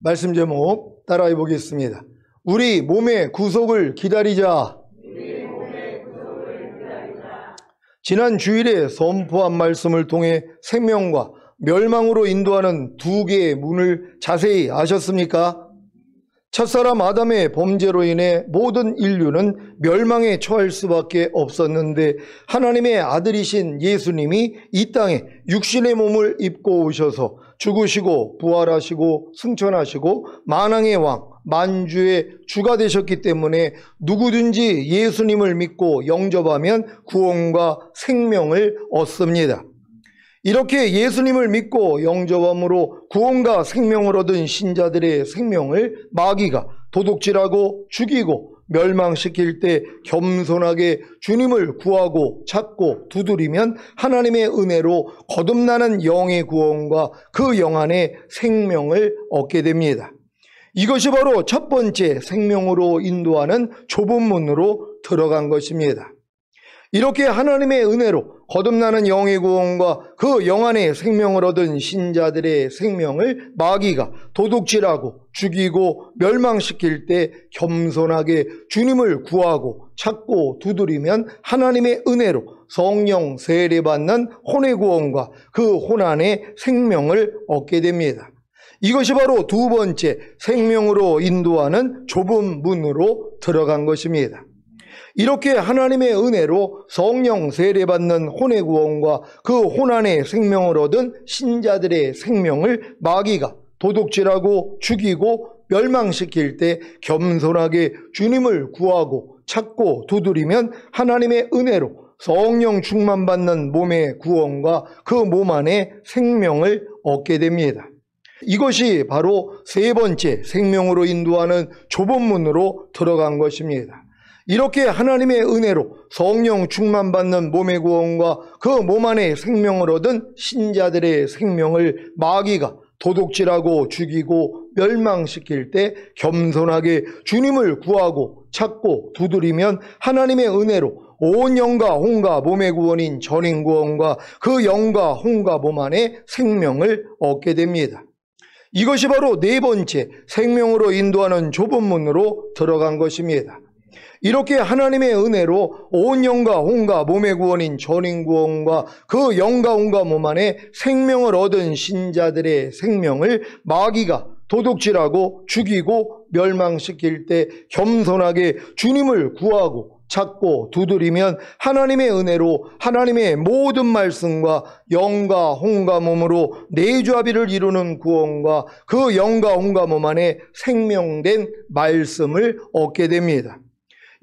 말씀 제목 따라해 보겠습니다. 우리 몸의 구속을 기다리자. 지난 주일에 선포한 말씀을 통해 생명과 멸망으로 인도하는 두 개의 문을 자세히 아셨습니까? 첫사람 아담의 범죄로 인해 모든 인류는 멸망에 처할 수밖에 없었는데 하나님의 아들이신 예수님이 이 땅에 육신의 몸을 입고 오셔서 죽으시고 부활하시고 승천하시고 만왕의 왕 만주의 주가 되셨기 때문에 누구든지 예수님을 믿고 영접하면 구원과 생명을 얻습니다. 이렇게 예수님을 믿고 영접함으로 구원과 생명을 얻은 신자들의 생명을 마귀가 도둑질하고 죽이고 멸망시킬 때 겸손하게 주님을 구하고 찾고 두드리면 하나님의 은혜로 거듭나는 영의 구원과 그 영 안에 생명을 얻게 됩니다. 이것이 바로 첫 번째 생명으로 인도하는 좁은 문으로 들어간 것입니다. 이렇게 하나님의 은혜로 거듭나는 영의 구원과 그 영 안에 생명을 얻은 신자들의 생명을 마귀가 도둑질하고 죽이고 멸망시킬 때 겸손하게 주님을 구하고 찾고 두드리면 하나님의 은혜로 성령 세례받는 혼의 구원과 그 혼 안에 생명을 얻게 됩니다. 이것이 바로 두 번째 생명으로 인도하는 좁은 문으로 들어간 것입니다. 이렇게 하나님의 은혜로 성령 세례받는 혼의 구원과 그 혼 안에 생명을 얻은 신자들의 생명을 마귀가 도둑질하고 죽이고 멸망시킬 때 겸손하게 주님을 구하고 찾고 두드리면 하나님의 은혜로 성령 충만받는 몸의 구원과 그 몸 안에 생명을 얻게 됩니다. 이것이 바로 세 번째 생명으로 인도하는 좁은 문으로 들어간 것입니다. 이렇게 하나님의 은혜로 성령 충만받는 몸의 구원과 그 몸 안에 생명을 얻은 신자들의 생명을 마귀가 도둑질하고 죽이고 멸망시킬 때 겸손하게 주님을 구하고 찾고 두드리면 하나님의 은혜로 온 영과 혼과 몸의 구원인 전인 구원과 그 영과 혼과 몸 안에 생명을 얻게 됩니다. 이것이 바로 네 번째 생명으로 인도하는 좁은 문으로 들어간 것입니다. 이렇게 하나님의 은혜로 온 영과 혼과 몸의 구원인 전인 구원과 그 영과 혼과 몸 안에 생명을 얻은 신자들의 생명을 마귀가 도둑질하고 죽이고 멸망시킬 때 겸손하게 주님을 구하고 찾고 두드리면 하나님의 은혜로 하나님의 모든 말씀과 영과 혼과 몸으로 내조합의를 이루는 구원과 그 영과 혼과 몸 안에 생명된 말씀을 얻게 됩니다.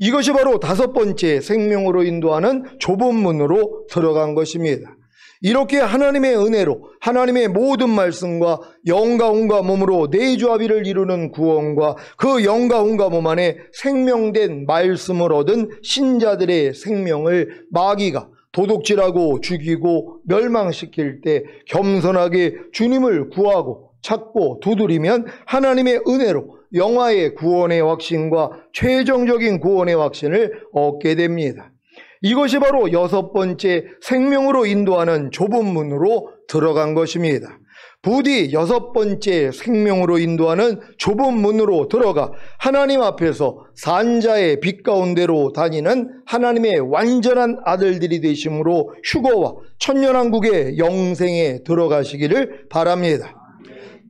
이것이 바로 다섯 번째 생명으로 인도하는 좁은 문으로 들어간 것입니다. 이렇게 하나님의 은혜로 하나님의 모든 말씀과 영과 혼과 몸으로 내조합의를 이루는 구원과 그 영과 혼과 몸 안에 생명된 말씀을 얻은 신자들의 생명을 마귀가 도둑질하고 죽이고 멸망시킬 때 겸손하게 주님을 구하고 찾고 두드리면 하나님의 은혜로 영화의 구원의 확신과 최종적인 구원의 확신을 얻게 됩니다. 이것이 바로 여섯 번째 생명으로 인도하는 좁은 문으로 들어간 것입니다. 부디 여섯 번째 생명으로 인도하는 좁은 문으로 들어가 하나님 앞에서 산자의 빛 가운데로 다니는 하나님의 완전한 아들들이 되심으로 휴거와 천년왕국의 영생에 들어가시기를 바랍니다.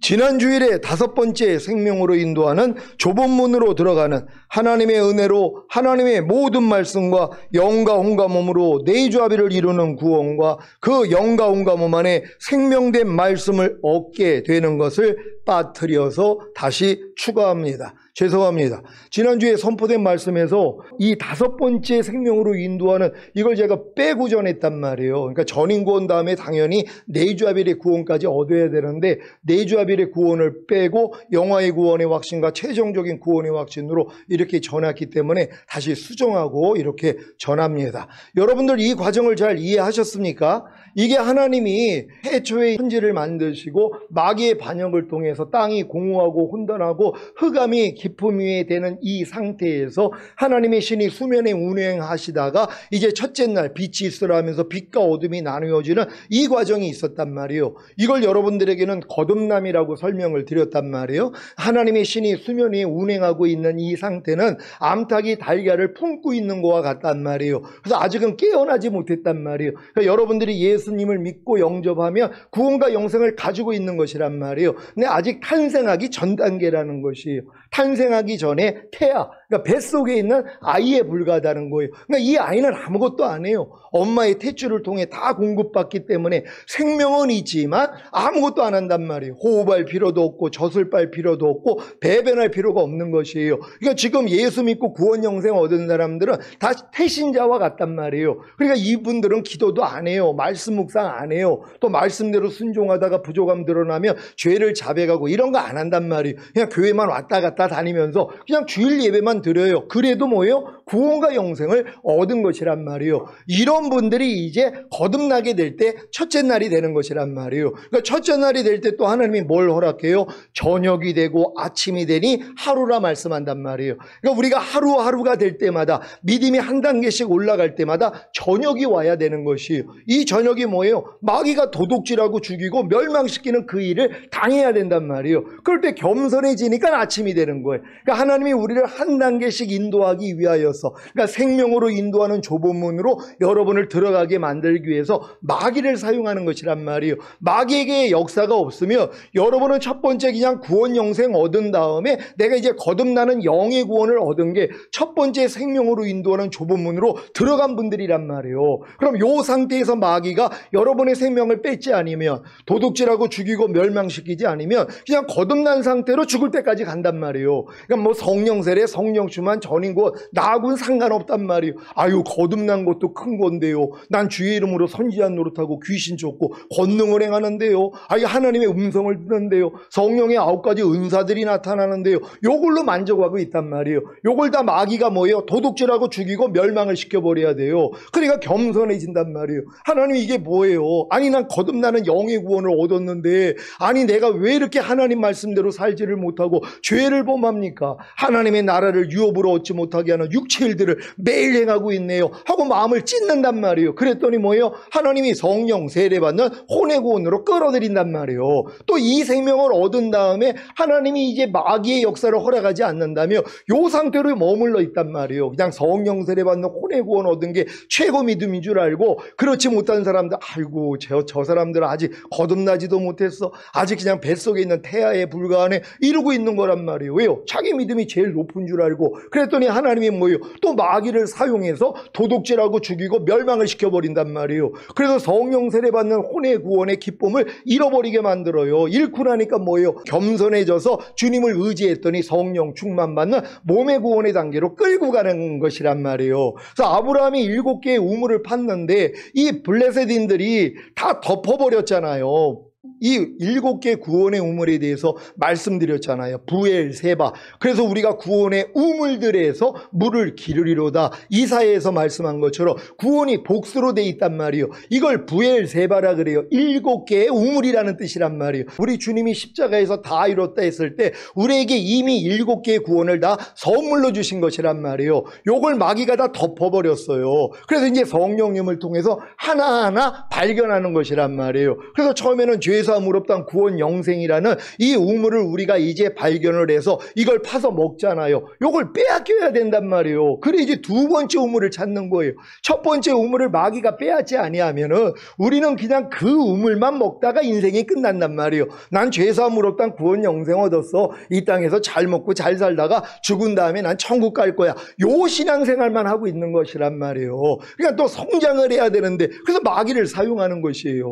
지난 주일에 다섯 번째 생명으로 인도하는 좁은 문으로 들어가는 하나님의 은혜로 하나님의 모든 말씀과 영과 혼과 몸으로 내조합의를 이루는 구원과 그 영과 혼과 몸 안에 생명된 말씀을 얻게 되는 것을 빠뜨려서 다시 추가합니다. 죄송합니다. 지난주에 선포된 말씀에서 이 다섯 번째 생명으로 인도하는 이걸 제가 빼고 전했단 말이에요. 그러니까 전인 구원 다음에 당연히 내주아벨의 구원까지 얻어야 되는데 내주아벨의 구원을 빼고 영화의 구원의 확신과 최종적인 구원의 확신으로 이렇게 전했기 때문에 다시 수정하고 이렇게 전합니다. 여러분들 이 과정을 잘 이해하셨습니까? 이게 하나님이 해초의 천지를 만드시고 마귀의 반역을 통해서 땅이 공허하고 혼돈하고 흑암이 기품 위에 되는 이 상태에서 하나님의 신이 수면에 운행하시다가 이제 첫째 날 빛이 있으라 하면서 빛과 어둠이 나누어지는 이 과정이 있었단 말이에요. 이걸 여러분들에게는 거듭남이라고 설명을 드렸단 말이에요. 하나님의 신이 수면 위에 운행하고 있는 이 상태는 암탉이 달걀을 품고 있는 것과 같단 말이에요. 그래서 아직은 깨어나지 못했단 말이에요. 그러니까 여러분들이 예수님을 믿고 영접하면 구원과 영생을 가지고 있는 것이란 말이에요. 근데 아직 탄생하기 전 단계라는 것이에요. 탄생하기 전에 태아, 그러니까 뱃속에 있는 아이에 불과하다는 거예요. 그러니까 이 아이는 아무것도 안 해요. 엄마의 탯줄을 통해 다 공급받기 때문에 생명은 있지만 아무것도 안 한단 말이에요. 호흡할 필요도 없고 젖을 빨 필요도 없고 배변할 필요가 없는 것이에요. 그러니까 지금 예수 믿고 구원 영생 얻은 사람들은 다 태신자와 같단 말이에요. 그러니까 이분들은 기도도 안 해요. 말씀 묵상 안 해요. 또 말씀대로 순종하다가 부족함 드러나면 죄를 자백하고 이런 거 안 한단 말이에요. 그냥 교회만 왔다 갔다 다니면서 그냥 주일 예배만 드려요. 그래도 뭐예요? 구원과 영생을 얻은 것이란 말이에요. 이런 분들이 이제 거듭나게 될 때 첫째 날이 되는 것이란 말이에요. 그러니까 첫째 날이 될 때 또 하나님이 뭘 허락해요? 저녁이 되고 아침이 되니 하루라 말씀한단 말이에요. 그러니까 우리가 하루하루가 될 때마다 믿음이 한 단계씩 올라갈 때마다 저녁이 와야 되는 것이에요. 이 저녁이 뭐예요? 마귀가 도둑질하고 죽이고 멸망시키는 그 일을 당해야 된단 말이에요. 그럴 때 겸손해지니까 아침이 되는 거예요. 그러니까 하나님이 우리를 한 단계씩 인도하기 위하여서, 그러니까 생명으로 인도하는 좁은 문으로 여러분을 들어가게 만들기 위해서 마귀를 사용하는 것이란 말이에요. 마귀에게 역사가 없으면 여러분은 첫 번째 그냥 구원 영생 얻은 다음에 내가 이제 거듭나는 영의 구원을 얻은 게 첫 번째 생명으로 인도하는 좁은 문으로 들어간 분들이란 말이에요. 그럼 이 상태에서 마귀가 여러분의 생명을 뺏지 않으면, 도둑질하고 죽이고 멸망시키지 않으면 그냥 거듭난 상태로 죽을 때까지 간단 말이에요. 그러니까 뭐 성령 세례, 성령 충만, 전인 것 나하고는 상관없단 말이에요. 아유, 거듭난 것도 큰 건데요. 난 주의 이름으로 선지한 노릇하고 귀신 쫓고 권능을 행하는데요. 아유, 하나님의 음성을 듣는데요. 성령의 9가지 은사들이 나타나는데요. 요걸로 만족하고 있단 말이에요. 요걸 다 마귀가 뭐예요? 도둑질하고 죽이고 멸망을 시켜버려야 돼요. 그러니까 겸손해진단 말이에요. 하나님 이게 뭐예요? 아니, 난 거듭나는 영의 구원을 얻었는데 아니 내가 왜 이렇게 하나님 말씀대로 살지를 못하고 죄를 범합니까? 하나님의 나라를 유업으로 얻지 못하게 하는 육체의 일들을 매일 행하고 있네요 하고 마음을 찢는단 말이에요. 그랬더니 뭐예요? 하나님이 성령 세례받는 혼의 구원으로 끌어들인단 말이에요. 또 이 생명을 얻은 다음에 하나님이 이제 마귀의 역사를 허락하지 않는다며 요 상태로 머물러 있단 말이에요. 그냥 성령 세례받는 혼의 구원 얻은 게 최고 믿음인 줄 알고, 그렇지 못한 사람들, 아이고 저 사람들은 아직 거듭나지도 못했어, 아직 그냥 뱃속에 있는 태아에 불과하네, 이러고 있는 거란 말이에요. 왜요? 자기 믿음이 제일 높은 줄 알고. 그랬더니 하나님이 뭐예요? 또 마귀를 사용해서 도둑질하고 죽이고 멸망을 시켜버린단 말이에요. 그래서 성령 세례받는 혼의 구원의 기쁨을 잃어버리게 만들어요. 잃고 나니까 뭐예요? 겸손해져서 주님을 의지했더니 성령 충만받는 몸의 구원의 단계로 끌고 가는 것이란 말이에요. 그래서 아브라함이 7개의 우물을 팠는데 이 블레셋인들이 다 덮어버렸잖아요. 이 7개 구원의 우물에 대해서 말씀드렸잖아요. 부엘세바. 그래서 우리가 구원의 우물들에서 물을 기르리로다, 이사야에서 말씀한 것처럼 구원이 복수로 돼 있단 말이에요. 이걸 부엘세바라 그래요. 7개의 우물이라는 뜻이란 말이에요. 우리 주님이 십자가에서 다 이뤘다 했을 때 우리에게 이미 7개의 구원을 다 선물로 주신 것이란 말이에요. 요걸 마귀가 다 덮어버렸어요. 그래서 이제 성령님을 통해서 하나하나 발견하는 것이란 말이에요. 그래서 처음에는 죄사함 의롭다함 구원 영생이라는 이 우물을 우리가 이제 발견을 해서 이걸 파서 먹잖아요. 이걸 빼앗겨야 된단 말이에요. 그래 이제 두 번째 우물을 찾는 거예요. 첫 번째 우물을 마귀가 빼앗지 아니하면은 우리는 그냥 그 우물만 먹다가 인생이 끝난단 말이에요. 난 죄사함 의롭다함 구원 영생 얻었어, 이 땅에서 잘 먹고 잘 살다가 죽은 다음에 난 천국 갈 거야, 요 신앙생활만 하고 있는 것이란 말이에요. 그러니까 또 성장을 해야 되는데, 그래서 마귀를 사용하는 것이에요.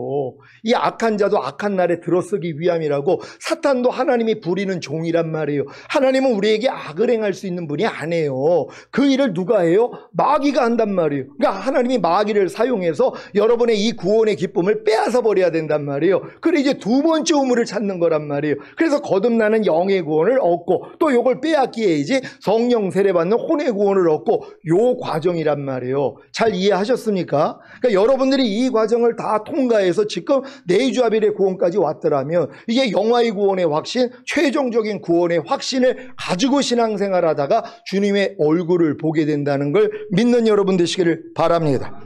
이 악한 자도 악한 날에 들어서기 위함이라고, 사탄도 하나님이 부리는 종이란 말이에요. 하나님은 우리에게 악을 행할 수 있는 분이 아니에요. 그 일을 누가 해요? 마귀가 한단 말이에요. 그러니까 하나님이 마귀를 사용해서 여러분의 이 구원의 기쁨을 빼앗아 버려야 된단 말이에요. 그래 이제 두 번째 우물을 찾는 거란 말이에요. 그래서 거듭나는 영의 구원을 얻고 또 요걸 빼앗기에 이제 성령 세례받는 혼의 구원을 얻고, 요 과정이란 말이에요. 잘 이해하셨습니까? 그러니까 여러분들이 이 과정을 다 통과해서 지금 내주아벨의 구원 지경까지 왔더라면 이게 영화의 구원의 확신, 최종적인 구원의 확신을 가지고 신앙생활하다가 주님의 얼굴을 보게 된다는 걸 믿는 여러분 되시기를 바랍니다.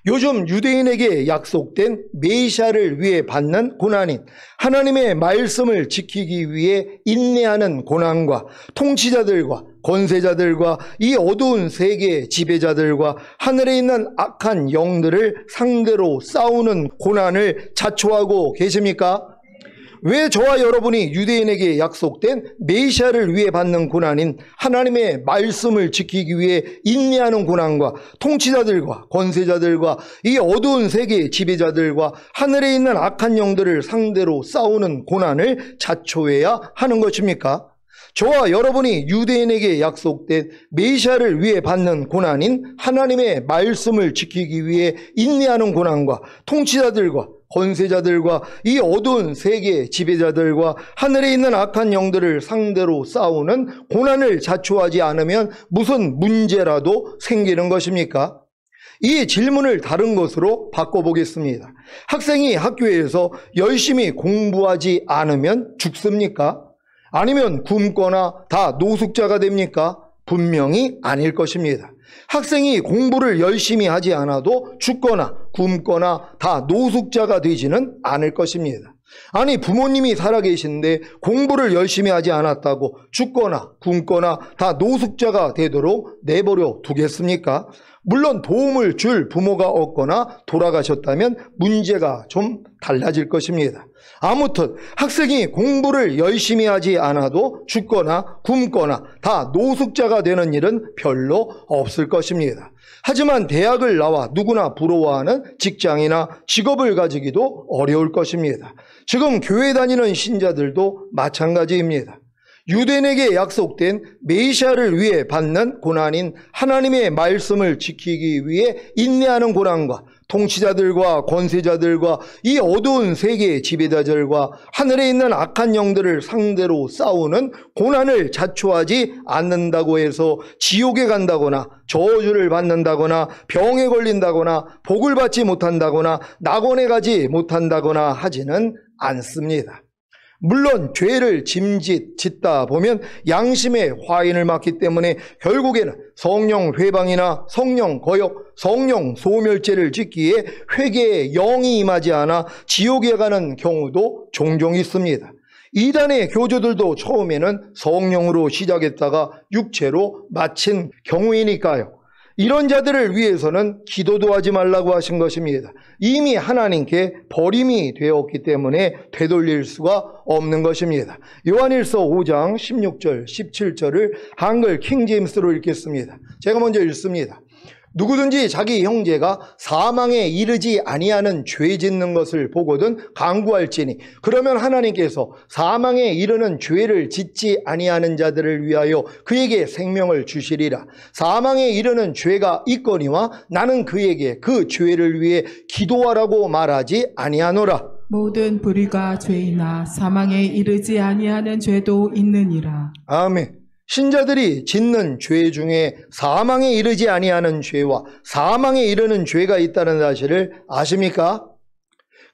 요즘 유대인에게 약속된 메시아를 위해 받는 고난인, 하나님의 말씀을 지키기 위해 인내하는 고난과 통치자들과 권세자들과 이 어두운 세계의 지배자들과 하늘에 있는 악한 영들을 상대로 싸우는 고난을 자초하고 계십니까? 왜 저와 여러분이 유대인에게 약속된 메시아를 위해 받는 고난인 하나님의 말씀을 지키기 위해 인내하는 고난과 통치자들과 권세자들과 이 어두운 세계의 지배자들과 하늘에 있는 악한 영들을 상대로 싸우는 고난을 자초해야 하는 것입니까? 저와 여러분이 유대인에게 약속된 메시아를 위해 받는 고난인 하나님의 말씀을 지키기 위해 인내하는 고난과 통치자들과 권세자들과 이 어두운 세계의 지배자들과 하늘에 있는 악한 영들을 상대로 싸우는 고난을 자초하지 않으면 무슨 문제라도 생기는 것입니까? 이 질문을 다른 것으로 바꿔보겠습니다. 학생이 학교에서 열심히 공부하지 않으면 죽습니까? 아니면 굶거나 다 노숙자가 됩니까? 분명히 아닐 것입니다. 학생이 공부를 열심히 하지 않아도 죽거나 굶거나 다 노숙자가 되지는 않을 것입니다. 아니, 부모님이 살아계신데 공부를 열심히 하지 않았다고 죽거나 굶거나 다 노숙자가 되도록 내버려 두겠습니까? 물론 도움을 줄 부모가 없거나 돌아가셨다면 문제가 좀 달라질 것입니다. 아무튼 학생이 공부를 열심히 하지 않아도 죽거나 굶거나 다 노숙자가 되는 일은 별로 없을 것입니다. 하지만 대학을 나와 누구나 부러워하는 직장이나 직업을 가지기도 어려울 것입니다. 지금 교회 다니는 신자들도 마찬가지입니다. 유대인에게 약속된 메시아를 위해 받는 고난인 하나님의 말씀을 지키기 위해 인내하는 고난과 통치자들과 권세자들과 이 어두운 세계의 지배자들과 하늘에 있는 악한 영들을 상대로 싸우는 고난을 자초하지 않는다고 해서 지옥에 간다거나 저주를 받는다거나 병에 걸린다거나 복을 받지 못한다거나 낙원에 가지 못한다거나 하지는 않습니다. 물론 죄를 짓다 보면 양심의 화인을 맞기 때문에 결국에는 성령 회방이나 성령 거역, 성령 소멸죄를 짓기에 회개의 영이 임하지 않아 지옥에 가는 경우도 종종 있습니다. 이단의 교주들도 처음에는 성령으로 시작했다가 육체로 마친 경우이니까요. 이런 자들을 위해서는 기도도 하지 말라고 하신 것입니다. 이미 하나님께 버림이 되었기 때문에 되돌릴 수가 없는 것입니다. 요한일서 5장 16절 17절을 한글 킹제임스로 읽겠습니다. 제가 먼저 읽습니다. 누구든지 자기 형제가 사망에 이르지 아니하는 죄 짓는 것을 보거든 간구할지니 그러면 하나님께서 사망에 이르는 죄를 짓지 아니하는 자들을 위하여 그에게 생명을 주시리라. 사망에 이르는 죄가 있거니와 나는 그에게 그 죄를 위해 기도하라고 말하지 아니하노라. 모든 불의가 죄이나 사망에 이르지 아니하는 죄도 있느니라. 아멘. 신자들이 짓는 죄 중에 사망에 이르지 아니하는 죄와 사망에 이르는 죄가 있다는 사실을 아십니까?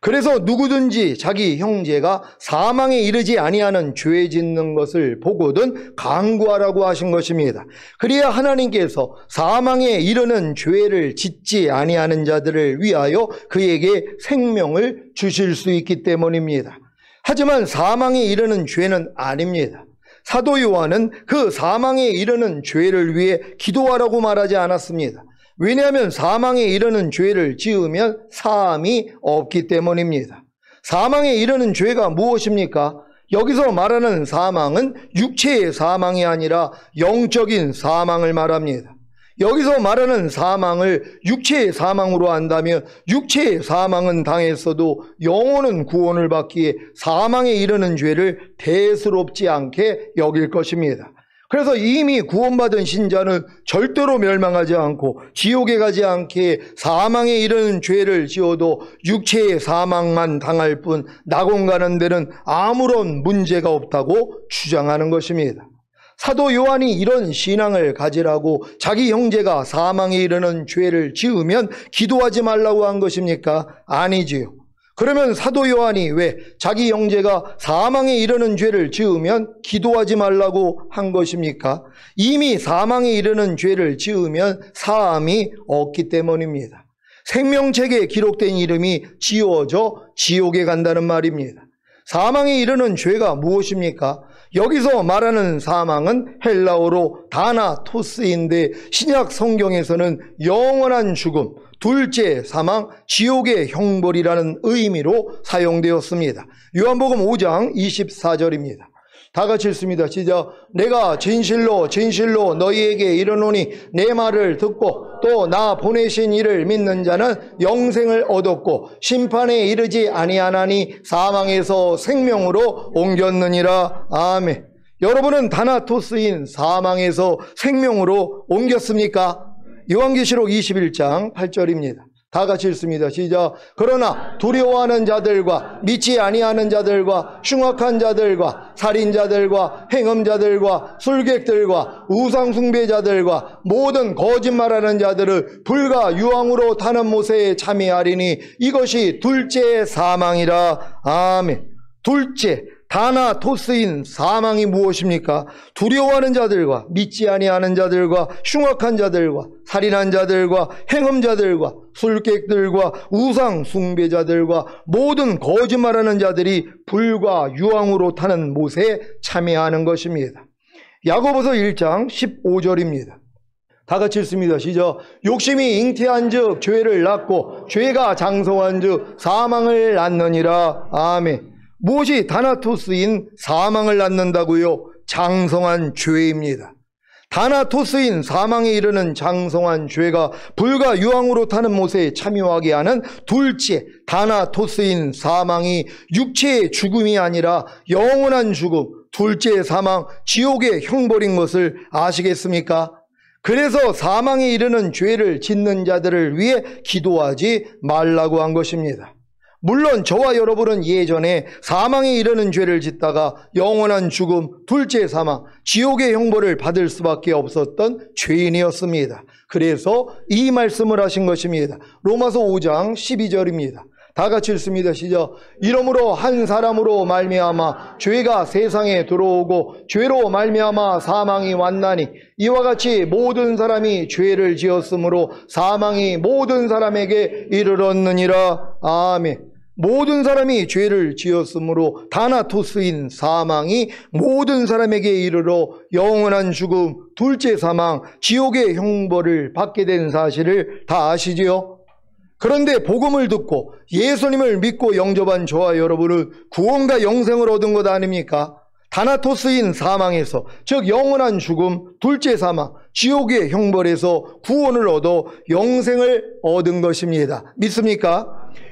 그래서 누구든지 자기 형제가 사망에 이르지 아니하는 죄 짓는 것을 보거든 간구하라고 하신 것입니다. 그래야 하나님께서 사망에 이르는 죄를 짓지 아니하는 자들을 위하여 그에게 생명을 주실 수 있기 때문입니다. 하지만 사망에 이르는 죄는 아닙니다. 사도 요한은 그 사망에 이르는 죄를 위해 기도하라고 말하지 않았습니다. 왜냐하면 사망에 이르는 죄를 지으면 사함이 없기 때문입니다. 사망에 이르는 죄가 무엇입니까? 여기서 말하는 사망은 육체의 사망이 아니라 영적인 사망을 말합니다. 여기서 말하는 사망을 육체의 사망으로 한다면 육체의 사망은 당했어도 영혼은 구원을 받기에 사망에 이르는 죄를 대수롭지 않게 여길 것입니다. 그래서 이미 구원받은 신자는 절대로 멸망하지 않고 지옥에 가지 않게 사망에 이르는 죄를 지어도 육체의 사망만 당할 뿐 낙원 가는 데는 아무런 문제가 없다고 주장하는 것입니다. 사도 요한이 이런 신앙을 가지라고 자기 형제가 사망에 이르는 죄를 지으면 기도하지 말라고 한 것입니까? 아니지요. 그러면 사도 요한이 왜 자기 형제가 사망에 이르는 죄를 지으면 기도하지 말라고 한 것입니까? 이미 사망에 이르는 죄를 지으면 사함이 없기 때문입니다. 생명책에 기록된 이름이 지워져 지옥에 간다는 말입니다. 사망에 이르는 죄가 무엇입니까? 여기서 말하는 사망은 헬라어로 다나토스인데 신약 성경에서는 영원한 죽음, 둘째 사망, 지옥의 형벌이라는 의미로 사용되었습니다. 요한복음 5장 24절입니다. 다 같이 읽습니다. 시작. 내가 진실로 진실로 너희에게 이르노니 내 말을 듣고 또 나 보내신 이를 믿는 자는 영생을 얻었고 심판에 이르지 아니하나니 사망에서 생명으로 옮겼느니라. 아멘. 여러분은 다나토스인 사망에서 생명으로 옮겼습니까? 요한계시록 21장 8절입니다. 다 같이 읽습니다. 시작. 그러나 두려워하는 자들과 믿지 아니하는 자들과 흉악한 자들과 살인자들과 행음자들과 술객들과 우상숭배자들과 모든 거짓말하는 자들을 불과 유황으로 타는 못에 참여하리니 이것이 둘째 사망이라. 아멘. 둘째 다나토스인 사망이 무엇입니까? 두려워하는 자들과 믿지 아니하는 자들과 흉악한 자들과 살인한 자들과 행음자들과 술객들과 우상 숭배자들과 모든 거짓말하는 자들이 불과 유황으로 타는 못에 참여하는 것입니다. 야고보서 1장 15절입니다. 다 같이 읽습니다. 시작. 욕심이 잉태한 즉 죄를 낳고 죄가 장성한 즉 사망을 낳느니라. 아멘. 무엇이 다나토스인 사망을 낳는다고요? 장성한 죄입니다. 다나토스인 사망에 이르는 장성한 죄가 불과 유황으로 타는 못에 참여하게 하는 둘째 다나토스인 사망이 육체의 죽음이 아니라 영원한 죽음, 둘째 사망, 지옥의 형벌인 것을 아시겠습니까? 그래서 사망에 이르는 죄를 짓는 자들을 위해 기도하지 말라고 한 것입니다. 물론 저와 여러분은 예전에 사망에 이르는 죄를 짓다가 영원한 죽음, 둘째 사망, 지옥의 형벌을 받을 수밖에 없었던 죄인이었습니다. 그래서 이 말씀을 하신 것입니다. 로마서 5장 12절입니다. 다 같이 읽습니다. 시작. 이러므로 한 사람으로 말미암아 죄가 세상에 들어오고 죄로 말미암아 사망이 왔나니 이와 같이 모든 사람이 죄를 지었으므로 사망이 모든 사람에게 이르렀느니라. 아멘. 모든 사람이 죄를 지었으므로 다나토스인 사망이 모든 사람에게 이르러 영원한 죽음, 둘째 사망, 지옥의 형벌을 받게 된 사실을 다 아시지요? 그런데 복음을 듣고 예수님을 믿고 영접한 저와 여러분은 구원과 영생을 얻은 것 아닙니까? 다나토스인 사망에서, 즉 영원한 죽음, 둘째 사망, 지옥의 형벌에서 구원을 얻어 영생을 얻은 것입니다. 믿습니까?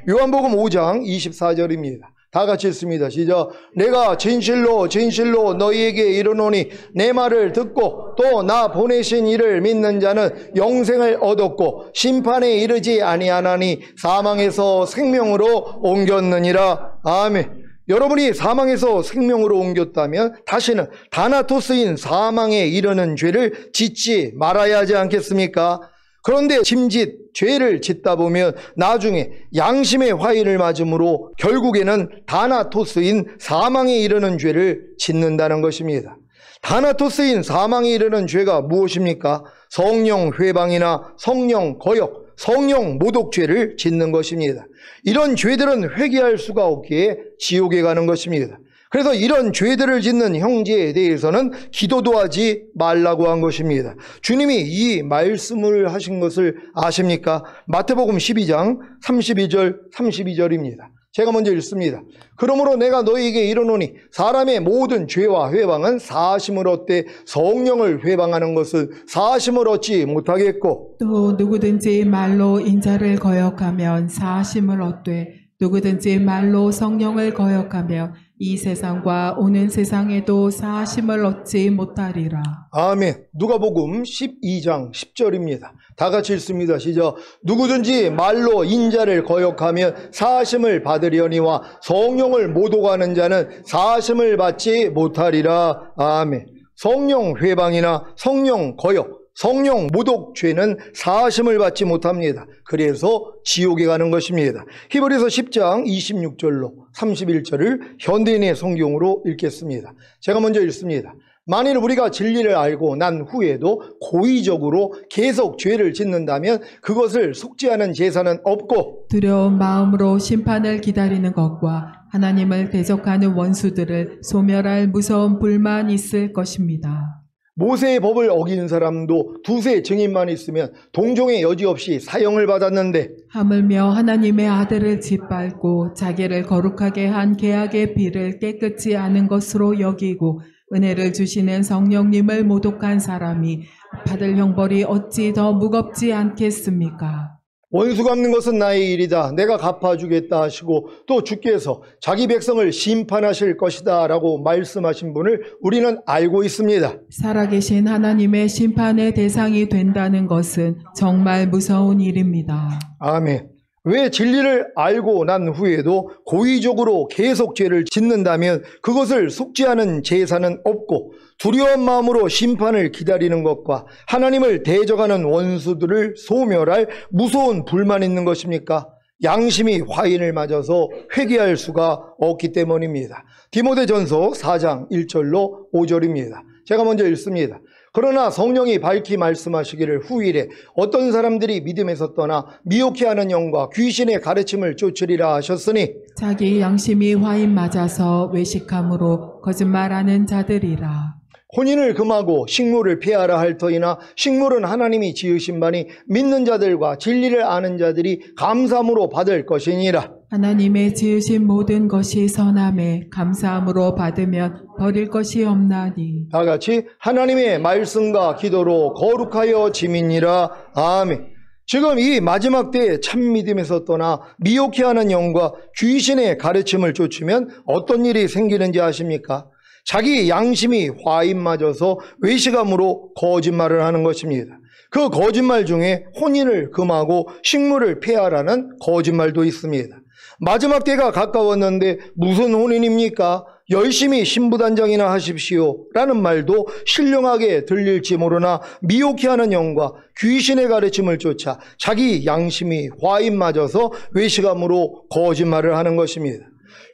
요한복음 5장 24절입니다. 다 같이 읽습니다. 시작. 내가 진실로 진실로 너희에게 이르노니 내 말을 듣고 또 나 보내신 이를 믿는 자는 영생을 얻었고 심판에 이르지 아니하나니 사망에서 생명으로 옮겼느니라. 아멘. 여러분이 사망에서 생명으로 옮겼다면 다시는 다나토스인 사망에 이르는 죄를 짓지 말아야 하지 않겠습니까? 그런데 짐짓, 죄를 짓다 보면 나중에 양심의 화의를 맞음으로 결국에는 다나토스인 사망에 이르는 죄를 짓는다는 것입니다. 다나토스인 사망에 이르는 죄가 무엇입니까? 성령 회방이나 성령 거역, 성령 모독죄를 짓는 것입니다. 이런 죄들은 회개할 수가 없기에 지옥에 가는 것입니다. 그래서 이런 죄들을 짓는 형제에 대해서는 기도도 하지 말라고 한 것입니다. 주님이 이 말씀을 하신 것을 아십니까? 마태복음 12장 32절입니다. 제가 먼저 읽습니다. 그러므로 내가 너희에게 이르노니 사람의 모든 죄와 회방은 사하심을 얻되 성령을 회방하는 것은 사하심을 얻지 못하겠고 또 누구든지 말로 인자를 거역하면 사하심을 얻되 누구든지 말로 성령을 거역하며 이 세상과 오는 세상에도 사하심을 얻지 못하리라. 아멘. 누가복음 12장 10절입니다. 다 같이 읽습니다. 시작. 누구든지 말로 인자를 거역하면 사하심을 받으려니와 성령을 모독하는 자는 사하심을 받지 못하리라. 아멘. 성령 회방이나 성령 거역, 성령 모독죄는 사하심을 받지 못합니다. 그래서 지옥에 가는 것입니다. 히브리서 10장 26절로 31절을 현대인의 성경으로 읽겠습니다. 제가 먼저 읽습니다. 만일 우리가 진리를 알고 난 후에도 고의적으로 계속 죄를 짓는다면 그것을 속죄하는 제사는 없고 두려운 마음으로 심판을 기다리는 것과 하나님을 대적하는 원수들을 소멸할 무서운 불만 있을 것입니다. 모세의 법을 어긴 사람도 두세 증인만 있으면 동종의 여지 없이 사형을 받았는데 하물며 하나님의 아들을 짓밟고 자기를 거룩하게 한 계약의 피를 깨끗이 아는 것으로 여기고 은혜를 주시는 성령님을 모독한 사람이 받을 형벌이 어찌 더 무겁지 않겠습니까? 원수 갚는 것은 나의 일이다. 내가 갚아주겠다 하시고 또 주께서 자기 백성을 심판하실 것이다 라고 말씀하신 분을 우리는 알고 있습니다. 살아계신 하나님의 심판의 대상이 된다는 것은 정말 무서운 일입니다. 아멘. 왜 진리를 알고 난 후에도 고의적으로 계속 죄를 짓는다면 그것을 속죄하는 제사는 없고 두려운 마음으로 심판을 기다리는 것과 하나님을 대적하는 원수들을 소멸할 무서운 불만 있는 것입니까? 양심이 화인을 맞아서 회개할 수가 없기 때문입니다. 디모데전서 4장 1절로 5절입니다. 제가 먼저 읽습니다. 그러나 성령이 밝히 말씀하시기를 후일에 어떤 사람들이 믿음에서 떠나 미혹해하는 영과 귀신의 가르침을 쫓으리라 하셨으니 자기 양심이 화인 맞아서 외식함으로 거짓말하는 자들이라. 혼인을 금하고 식물을 피하라 할 터이나 식물은 하나님이 지으신 바니 믿는 자들과 진리를 아는 자들이 감사함으로 받을 것이니라. 하나님의 지으신 모든 것이 선함에 감사함으로 받으면 버릴 것이 없나니. 다 같이 하나님의 말씀과 기도로 거룩하여 지민이라. 아멘. 지금 이 마지막 때에 참 믿음에서 떠나 미혹해하는 영과 귀신의 가르침을 쫓으면 어떤 일이 생기는지 아십니까? 자기 양심이 화인 맞아서 외식함으로 거짓말을 하는 것입니다. 그 거짓말 중에 혼인을 금하고 식물을 폐하라는 거짓말도 있습니다. 마지막 때가 가까웠는데 무슨 혼인입니까? 열심히 신부단장이나 하십시오 라는 말도 신령하게 들릴지 모르나 미혹해하는 영과 귀신의 가르침을 쫓아 자기 양심이 화인 맞아서 외식함으로 거짓말을 하는 것입니다.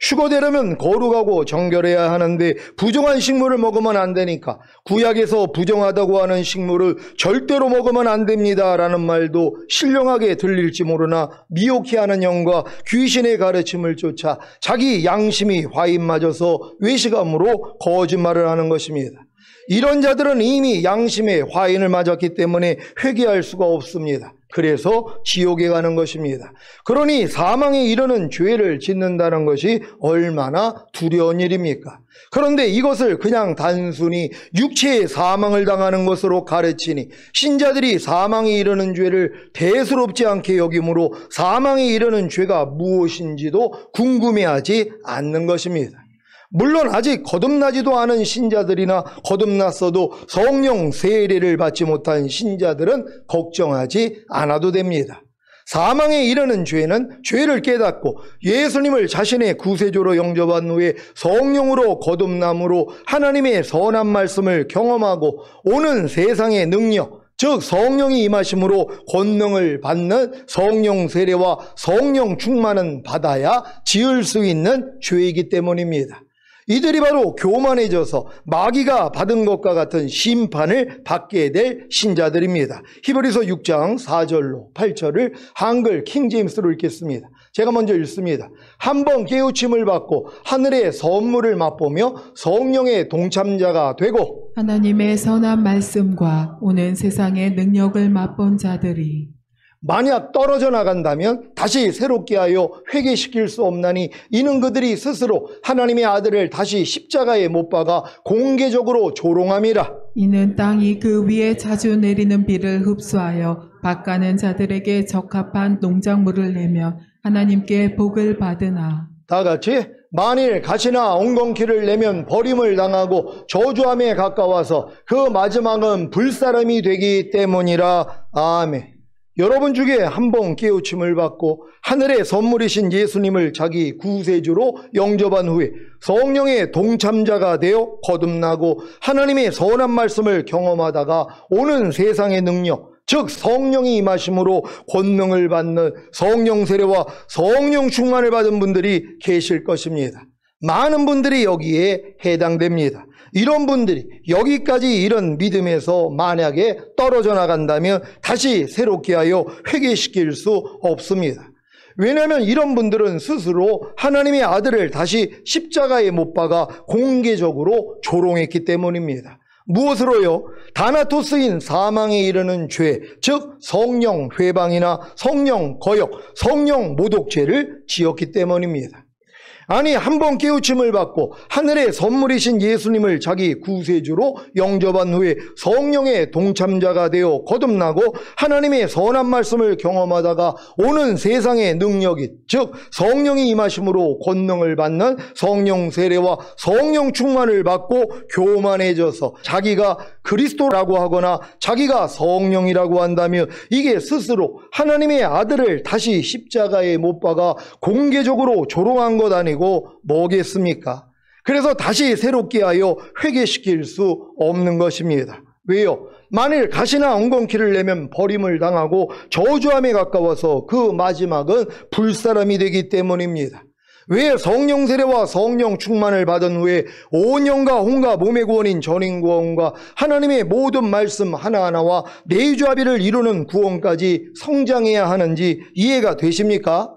휴거되려면 거룩하고 정결해야 하는데 부정한 식물을 먹으면 안 되니까 구약에서 부정하다고 하는 식물을 절대로 먹으면 안 됩니다 라는 말도 신령하게 들릴지 모르나 미혹해하는 영과 귀신의 가르침을 쫓아 자기 양심이 화인 맞아서 외식함으로 거짓말을 하는 것입니다. 이런 자들은 이미 양심의 화인을 맞았기 때문에 회개할 수가 없습니다. 그래서 지옥에 가는 것입니다. 그러니 사망에 이르는 죄를 짓는다는 것이 얼마나 두려운 일입니까? 그런데 이것을 그냥 단순히 육체의 사망을 당하는 것으로 가르치니 신자들이 사망에 이르는 죄를 대수롭지 않게 여김으로 사망에 이르는 죄가 무엇인지도 궁금해하지 않는 것입니다. 물론 아직 거듭나지도 않은 신자들이나 거듭났어도 성령 세례를 받지 못한 신자들은 걱정하지 않아도 됩니다. 사망에 이르는 죄는 죄를 깨닫고 예수님을 자신의 구세주로 영접한 후에 성령으로 거듭남으로 하나님의 선한 말씀을 경험하고 오는 세상의 능력, 즉 성령이 임하심으로 권능을 받는 성령 세례와 성령 충만은 받아야 지을 수 있는 죄이기 때문입니다. 이들이 바로 교만해져서 마귀가 받은 것과 같은 심판을 받게 될 신자들입니다. 히브리서 6장 4절로 8절을 한글 킹제임스로 읽겠습니다. 제가 먼저 읽습니다. 한번 깨우침을 받고 하늘의 선물을 맛보며 성령의 동참자가 되고 하나님의 선한 말씀과 오는 세상의 능력을 맛본 자들이 만약 떨어져 나간다면 다시 새롭게 하여 회개시킬 수 없나니 이는 그들이 스스로 하나님의 아들을 다시 십자가에 못 박아 공개적으로 조롱함이라. 이는 땅이 그 위에 자주 내리는 비를 흡수하여 밭가는 자들에게 적합한 농작물을 내며 하나님께 복을 받으나. 다 같이 만일 가시나 엉겅퀴를 내면 버림을 당하고 저주함에 가까워서 그 마지막은 불사름이 되기 때문이라. 아멘. 여러분 중에 한 번 깨우침을 받고 하늘의 선물이신 예수님을 자기 구세주로 영접한 후에 성령의 동참자가 되어 거듭나고 하나님의 선한 말씀을 경험하다가 오는 세상의 능력, 즉 성령이 임하심으로 권능을 받는 성령 세례와 성령 충만을 받은 분들이 계실 것입니다. 많은 분들이 여기에 해당됩니다. 이런 분들이 여기까지 이런 믿음에서 만약에 떨어져 나간다면 다시 새롭게 하여 회개시킬 수 없습니다. 왜냐하면 이런 분들은 스스로 하나님의 아들을 다시 십자가에 못 박아 공개적으로 조롱했기 때문입니다. 무엇으로요? 다나토스인 사망에 이르는 죄, 즉 성령 회방이나 성령 거역, 성령 모독죄를 지었기 때문입니다. 아니, 한 번 깨우침을 받고 하늘의 선물이신 예수님을 자기 구세주로 영접한 후에 성령의 동참자가 되어 거듭나고 하나님의 선한 말씀을 경험하다가 오는 세상의 능력이, 즉 성령이 임하심으로 권능을 받는 성령 세례와 성령 충만을 받고 교만해져서 자기가 그리스도라고 하거나 자기가 성령이라고 한다면 이게 스스로 하나님의 아들을 다시 십자가에 못 박아 공개적으로 조롱한 것 아니고 뭐겠습니까? 그래서 다시 새롭게 하여 회개시킬 수 없는 것입니다. 왜요? 만일 가시나 엉겅퀴를 내면 버림을 당하고 저주함에 가까워서 그 마지막은 불사람이 되기 때문입니다. 왜 성령 세례와 성령 충만을 받은 후에 온 영과 혼과 몸의 구원인 전인구원과 하나님의 모든 말씀 하나하나와 내주합의를 이루는 구원까지 성장해야 하는지 이해가 되십니까?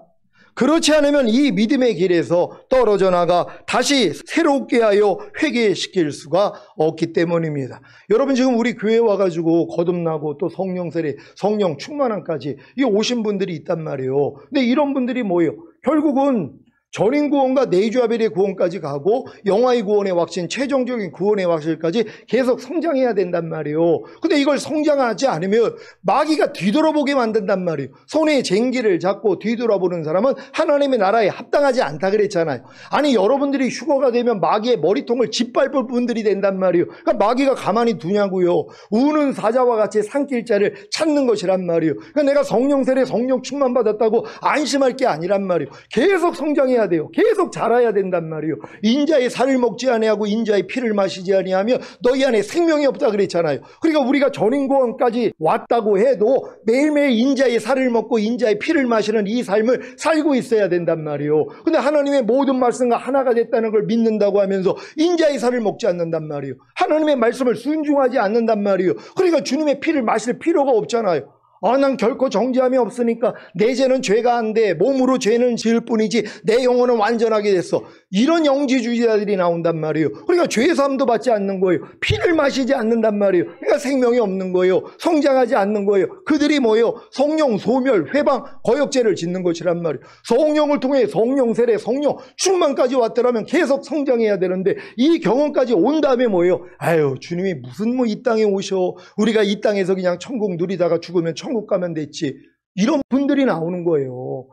그렇지 않으면 이 믿음의 길에서 떨어져 나가 다시 새롭게 하여 회개시킬 수가 없기 때문입니다. 여러분, 지금 우리 교회 와가지고 거듭나고 또 성령 세례, 성령 충만함까지 이 오신 분들이 있단 말이에요. 근데 이런 분들이 뭐예요? 결국은 전인 구원과 내주아벨의 구원까지 가고 영화의 구원의 확신, 최종적인 구원의 확신까지 계속 성장해야 된단 말이에요. 근데 이걸 성장하지 않으면 마귀가 뒤돌아보게 만든단 말이에요. 손에 쟁기를 잡고 뒤돌아보는 사람은 하나님의 나라에 합당하지 않다 그랬잖아요. 아니, 여러분들이 휴거가 되면 마귀의 머리통을 짓밟을 분들이 된단 말이에요. 그러니까 마귀가 가만히 두냐고요. 우는 사자와 같이 산길자를 찾는 것이란 말이에요. 그러니까 내가 성령 세례, 성령 충만 받았다고 안심할 게 아니란 말이에요. 계속 성장해야 돼요. 계속 자라야 된단 말이에요. 인자의 살을 먹지 아니하고 인자의 피를 마시지 아니하면 너희 안에 생명이 없다 그랬잖아요. 그러니까 우리가 전인구원까지 왔다고 해도 매일매일 인자의 살을 먹고 인자의 피를 마시는 이 삶을 살고 있어야 된단 말이에요. 근데 하나님의 모든 말씀과 하나가 됐다는 걸 믿는다고 하면서 인자의 살을 먹지 않는단 말이에요. 하나님의 말씀을 순종하지 않는단 말이에요. 그러니까 주님의 피를 마실 필요가 없잖아요. 난 결코 정죄함이 없으니까 내 죄는 죄가 안 돼. 몸으로 죄는 지을 뿐이지 내 영혼은 완전하게 됐어. 이런 영지주의자들이 나온단 말이에요. 그러니까 죄사함도 받지 않는 거예요. 피를 마시지 않는단 말이에요. 그러니까 생명이 없는 거예요. 성장하지 않는 거예요. 그들이 뭐예요? 성령 소멸, 회방, 거역죄를 짓는 것이란 말이에요. 성령을 통해 성령 세례, 성령 충만까지 왔더라면 계속 성장해야 되는데 이 경험까지 온 다음에 뭐예요? 아유, 주님이 무슨 이 땅에 오셔. 우리가 이 땅에서 그냥 천국 누리다가 죽으면 천국 가면 됐지. 이런 분들이 나오는 거예요.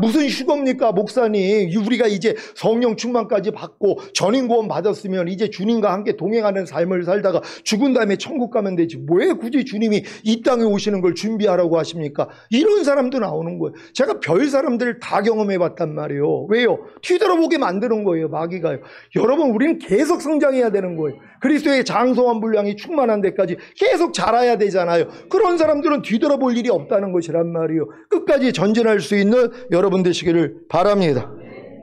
무슨 휴거입니까, 목사님? 우리가 이제 성령 충만까지 받고 전인구원 받았으면 이제 주님과 함께 동행하는 삶을 살다가 죽은 다음에 천국 가면 되지. 왜 굳이 주님이 이 땅에 오시는 걸 준비하라고 하십니까? 이런 사람도 나오는 거예요. 제가 별 사람들 다 경험해 봤단 말이에요. 왜요? 뒤돌아보게 만드는 거예요, 마귀가요. 여러분, 우리는 계속 성장해야 되는 거예요. 그리스도의 장성한 분량이 충만한 데까지 계속 자라야 되잖아요. 그런 사람들은 뒤돌아볼 일이 없다는 것이란 말이에요. 끝까지 전진할 수 있는 여러분 되시기를 바랍니다.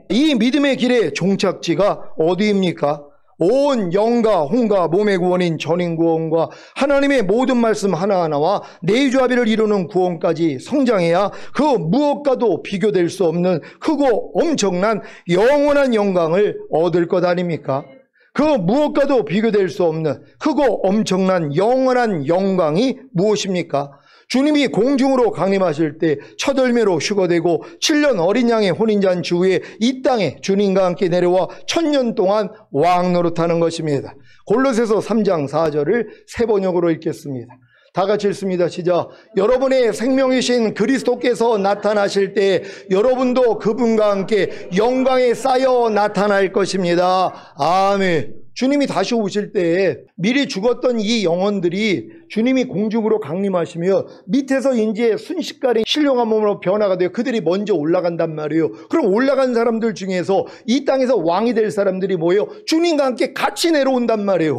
이 믿음의 길의 종착지가 어디입니까? 온 영과 혼과 몸의 구원인 전인구원과 하나님의 모든 말씀 하나하나와 내주합의를 이루는 구원까지 성장해야 그 무엇과도 비교될 수 없는 크고 엄청난 영원한 영광을 얻을 것 아닙니까? 그 무엇과도 비교될 수 없는 크고 엄청난 영원한 영광이 무엇입니까? 주님이 공중으로 강림하실 때 첫 열매로 휴거되고 7년 어린 양의 혼인잔치 후에 이 땅에 주님과 함께 내려와 1000년 동안 왕 노릇하는 것입니다. 골로새서 3장 4절을 세 번역으로 읽겠습니다. 다 같이 읽습니다. 시작. 여러분의 생명이신 그리스도께서 나타나실 때 여러분도 그분과 함께 영광에 쌓여 나타날 것입니다. 아멘. 주님이 다시 오실 때 미리 죽었던 이 영혼들이 주님이 공중으로 강림하시며 밑에서 이제 순식간에 신령한 몸으로 변화가 되어 그들이 먼저 올라간단 말이에요. 그럼 올라간 사람들 중에서 이 땅에서 왕이 될 사람들이 뭐예요? 주님과 함께 같이 내려온단 말이에요.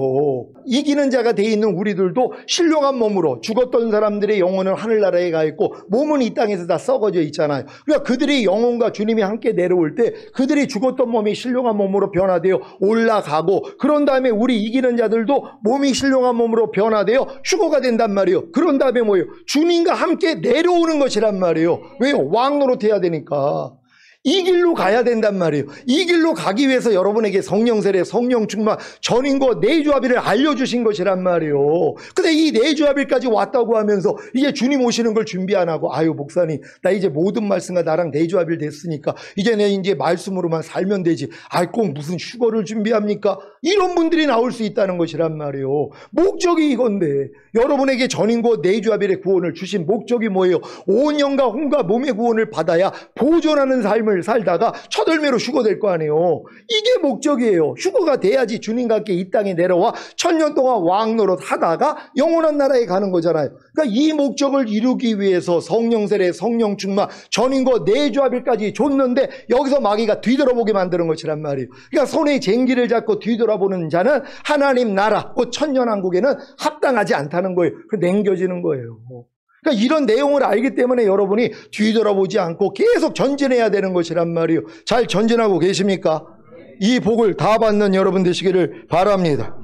이기는 자가 돼 있는 우리들도 신령한 몸으로 죽었던 사람들의 영혼은 하늘나라에 가 있고 몸은 이 땅에서 다 썩어져 있잖아요. 그러니까 그들이 영혼과 주님이 함께 내려올 때 그들이 죽었던 몸이 신령한 몸으로 변화되어 올라가고 그런 다음에 우리 이기는 자들도 몸이 신령한 몸으로 변화되어 휴거가 된단 말이에요. 그런 다음에 뭐예요? 주님과 함께 내려오는 것이란 말이에요. 왜요? 왕노릇해야 되니까. 이 길로 가야 된단 말이에요. 이 길로 가기 위해서 여러분에게 성령 세례, 성령 충만, 전인과 내주합의를 알려주신 것이란 말이에요. 근데 이 내주합의까지 왔다고 하면서 이제 주님 오시는 걸 준비 안 하고 아유 목사님 나 이제 모든 말씀과 나랑 내주합의를 됐으니까 이제 내 이제 말씀으로만 살면 되지. 아이 꼭 무슨 휴거를 준비합니까? 이런 분들이 나올 수 있다는 것이란 말이에요. 목적이 이건데 여러분에게 전인과 내주합의의 구원을 주신 목적이 뭐예요? 온 영과 혼과 몸의 구원을 받아야 보존하는 삶을 살다가 첫 열매로 휴거될 거 아니에요. 이게 목적이에요. 휴거가 돼야지 주님과 함께 이 땅에 내려와 1000년 동안 왕노릇 하다가 영원한 나라에 가는 거잖아요. 그러니까 이 목적을 이루기 위해서 성령 세례, 성령 충만, 전인과 내주합의까지 줬는데 여기서 마귀가 뒤돌아보게 만드는 것이란 말이에요. 그러니까 손에 쟁기를 잡고 뒤돌아보는 자는 하나님 나라, 곧 천년왕국에는 합당하지 않다는 거예요. 냉겨지는 거예요. 그러니까 이런 내용을 알기 때문에 여러분이 뒤돌아보지 않고 계속 전진해야 되는 것이란 말이에요. 잘 전진하고 계십니까? 이 복을 다 받는 여러분 되시기를 바랍니다.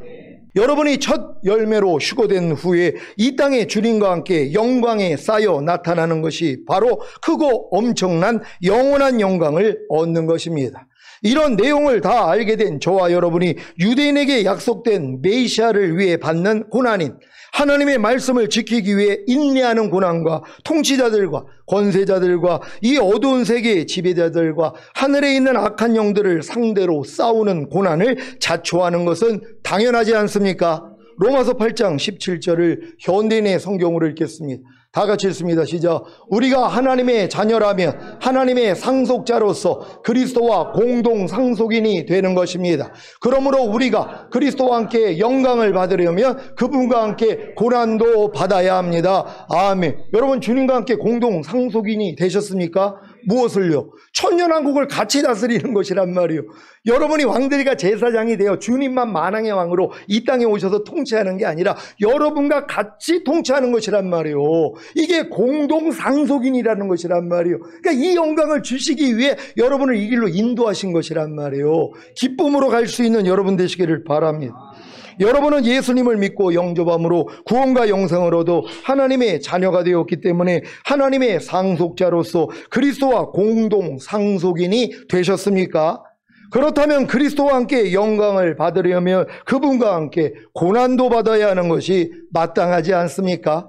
여러분이 첫 열매로 휴거된 후에 이 땅에 주님과 함께 영광에 쌓여 나타나는 것이 바로 크고 엄청난 영원한 영광을 얻는 것입니다. 이런 내용을 다 알게 된 저와 여러분이 유대인에게 약속된 메시아를 위해 받는 고난인, 하나님의 말씀을 지키기 위해 인내하는 고난과 통치자들과 권세자들과 이 어두운 세계의 지배자들과 하늘에 있는 악한 영들을 상대로 싸우는 고난을 자초하는 것은 당연하지 않습니까? 로마서 8장 17절을 현대인의 성경으로 읽겠습니다. 다 같이 읽습니다. 시작. 우리가 하나님의 자녀라면 하나님의 상속자로서 그리스도와 공동 상속인이 되는 것입니다. 그러므로 우리가 그리스도와 함께 영광을 받으려면 그분과 함께 고난도 받아야 합니다. 아멘. 여러분 주님과 함께 공동 상속인이 되셨습니까? 무엇을요? 천년왕국을 같이 다스리는 것이란 말이에요. 여러분이 왕들이가 제사장이 되어 주님만 만왕의 왕으로 이 땅에 오셔서 통치하는 게 아니라 여러분과 같이 통치하는 것이란 말이에요. 이게 공동상속인이라는 것이란 말이에요. 그러니까 이 영광을 주시기 위해 여러분을 이 길로 인도하신 것이란 말이에요. 기쁨으로 갈 수 있는 여러분 되시기를 바랍니다. 여러분은 예수님을 믿고 영접함으로 구원과 영생을 얻어 하나님의 자녀가 되었기 때문에 하나님의 상속자로서 그리스도와 공동 상속인이 되셨습니까? 그렇다면 그리스도와 함께 영광을 받으려면 그분과 함께 고난도 받아야 하는 것이 마땅하지 않습니까?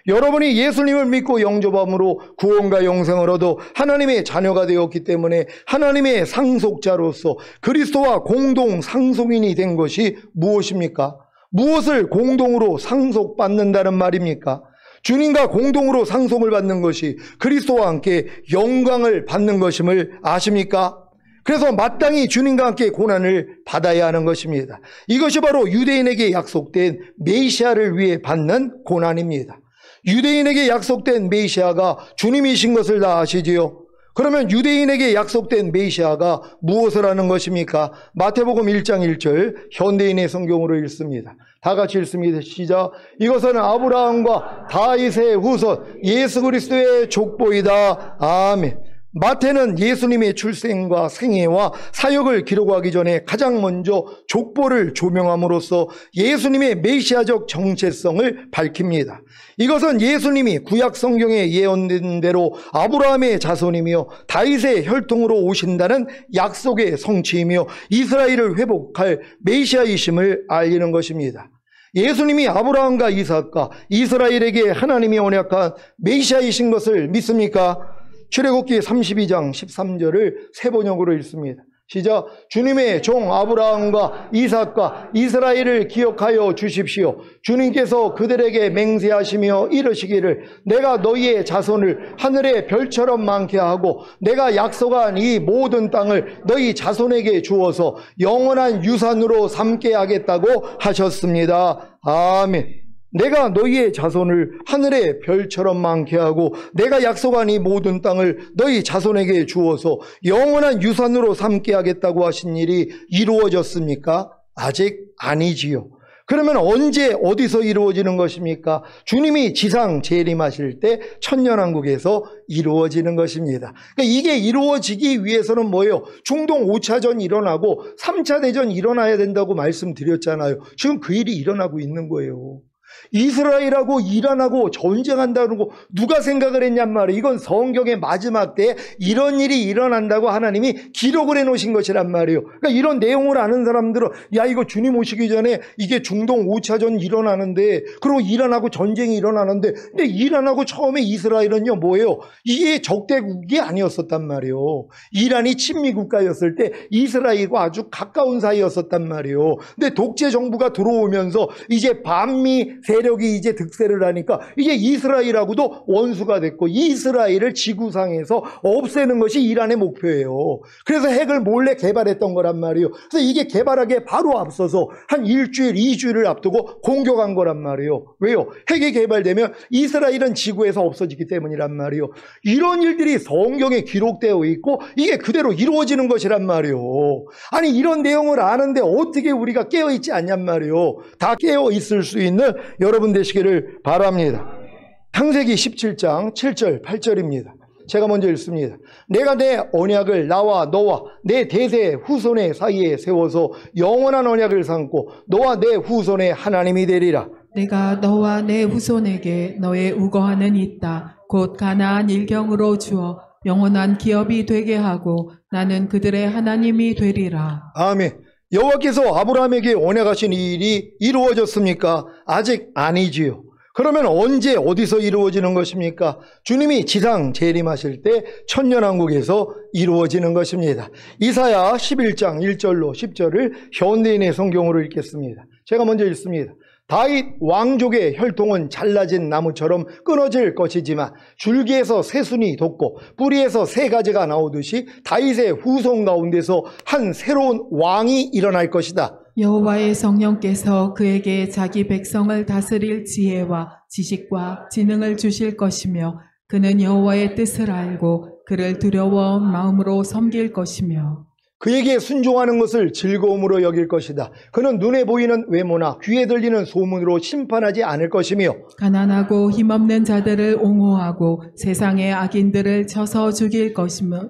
여러분이 예수님을 믿고 영접함으로 구원과 영생을 얻어 하나님의 자녀가 되었기 때문에 하나님의 상속자로서 그리스도와 공동 상속인이 된 것이 무엇입니까? 무엇을 공동으로 상속받는다는 말입니까? 주님과 공동으로 상속을 받는 것이 그리스도와 함께 영광을 받는 것임을 아십니까? 그래서 마땅히 주님과 함께 고난을 받아야 하는 것입니다. 이것이 바로 유대인에게 약속된 메시아를 위해 받는 고난입니다. 유대인에게 약속된 메시아가 주님이신 것을 다 아시지요? 그러면 유대인에게 약속된 메시아가 무엇을 하는 것입니까? 마태복음 1장 1절 현대인의 성경으로 읽습니다. 다 같이 읽습니다. 시작. 이것은 아브라함과 다윗의 후손 예수 그리스도의 족보이다. 아멘. 마태는 예수님의 출생과 생애와 사역을 기록하기 전에 가장 먼저 족보를 조명함으로써 예수님의 메시아적 정체성을 밝힙니다. 이것은 예수님이 구약 성경에 예언된 대로 아브라함의 자손이며 다윗의 혈통으로 오신다는 약속의 성취이며 이스라엘을 회복할 메시아이심을 알리는 것입니다. 예수님이 아브라함과 이삭과 이스라엘에게 하나님이 언약한 메시아이신 것을 믿습니까? 출애굽기 32장 13절을 세 번역으로 읽습니다. 시작. 주님의 종 아브라함과 이삭과 이스라엘을 기억하여 주십시오. 주님께서 그들에게 맹세하시며 이르시기를 내가 너희의 자손을 하늘의 별처럼 많게 하고 내가 약속한 이 모든 땅을 너희 자손에게 주어서 영원한 유산으로 삼게 하겠다고 하셨습니다. 아멘. 내가 너희의 자손을 하늘의 별처럼 많게 하고 내가 약속한 이 모든 땅을 너희 자손에게 주어서 영원한 유산으로 삼게 하겠다고 하신 일이 이루어졌습니까? 아직 아니지요. 그러면 언제 어디서 이루어지는 것입니까? 주님이 지상 재림하실 때 천년왕국에서 이루어지는 것입니다. 그러니까 이게 이루어지기 위해서는 뭐예요? 중동 5차전 일어나고 3차 대전 일어나야 된다고 말씀드렸잖아요. 지금 그 일이 일어나고 있는 거예요. 이스라엘하고 이란하고 전쟁한다는 거 누가 생각을 했냔 말이에요. 이건 성경의 마지막 때에 이런 일이 일어난다고 하나님이 기록을 해놓으신 것이란 말이에요. 그러니까 이런 내용을 아는 사람들은 야 이거 주님 오시기 전에 이게 중동 5차전 일어나는데 그리고 이란하고 전쟁이 일어나는데 근데 이란하고 처음에 이스라엘은요 뭐예요? 이게 적대국이 아니었었단 말이에요. 이란이 친미국가였을 때 이스라엘과 아주 가까운 사이였었단 말이에요. 근데 독재 정부가 들어오면서 이제 반미 세력이 이제 득세를 하니까 이제 이스라엘하고도 원수가 됐고 이스라엘을 지구상에서 없애는 것이 이란의 목표예요. 그래서 핵을 몰래 개발했던 거란 말이에요. 그래서 이게 개발하기에 바로 앞서서 한 일주일, 2주일을 앞두고 공격한 거란 말이에요. 왜요? 핵이 개발되면 이스라엘은 지구에서 없어지기 때문이란 말이에요. 이런 일들이 성경에 기록되어 있고 이게 그대로 이루어지는 것이란 말이에요. 아니 이런 내용을 아는데 어떻게 우리가 깨어있지 않냔 말이에요. 다 깨어있을 수 있는 여러분 되시기를 바랍니다. 창세기 17장 7절 8절입니다. 제가 먼저 읽습니다. 내가 내 언약을 나와 너와 내 대세 후손의 사이에 세워서 영원한 언약을 삼고 너와 내 후손의 하나님이 되리라. 내가 너와 내 후손에게 너의 우거하는 이 땅 곧 가나안 일경으로 주어 영원한 기업이 되게 하고 나는 그들의 하나님이 되리라. 아멘. 여호와께서 아브라함에게 언약하신 이 일이 이루어졌습니까? 아직 아니지요. 그러면 언제 어디서 이루어지는 것입니까? 주님이 지상 재림하실 때 천년왕국에서 이루어지는 것입니다. 이사야 11장 1절로 10절을 현대인의 성경으로 읽겠습니다. 제가 먼저 읽습니다. 다윗 왕족의 혈통은 잘라진 나무처럼 끊어질 것이지만 줄기에서 새순이 돋고 뿌리에서 새 가지가 나오듯이 다윗의 후손 가운데서 한 새로운 왕이 일어날 것이다. 여호와의 성령께서 그에게 자기 백성을 다스릴 지혜와 지식과 지능을 주실 것이며 그는 여호와의 뜻을 알고 그를 두려워 마음으로 섬길 것이며 그에게 순종하는 것을 즐거움으로 여길 것이다. 그는 눈에 보이는 외모나 귀에 들리는 소문으로 심판하지 않을 것이며 가난하고 힘없는 자들을 옹호하고 세상의 악인들을 쳐서 죽일 것이며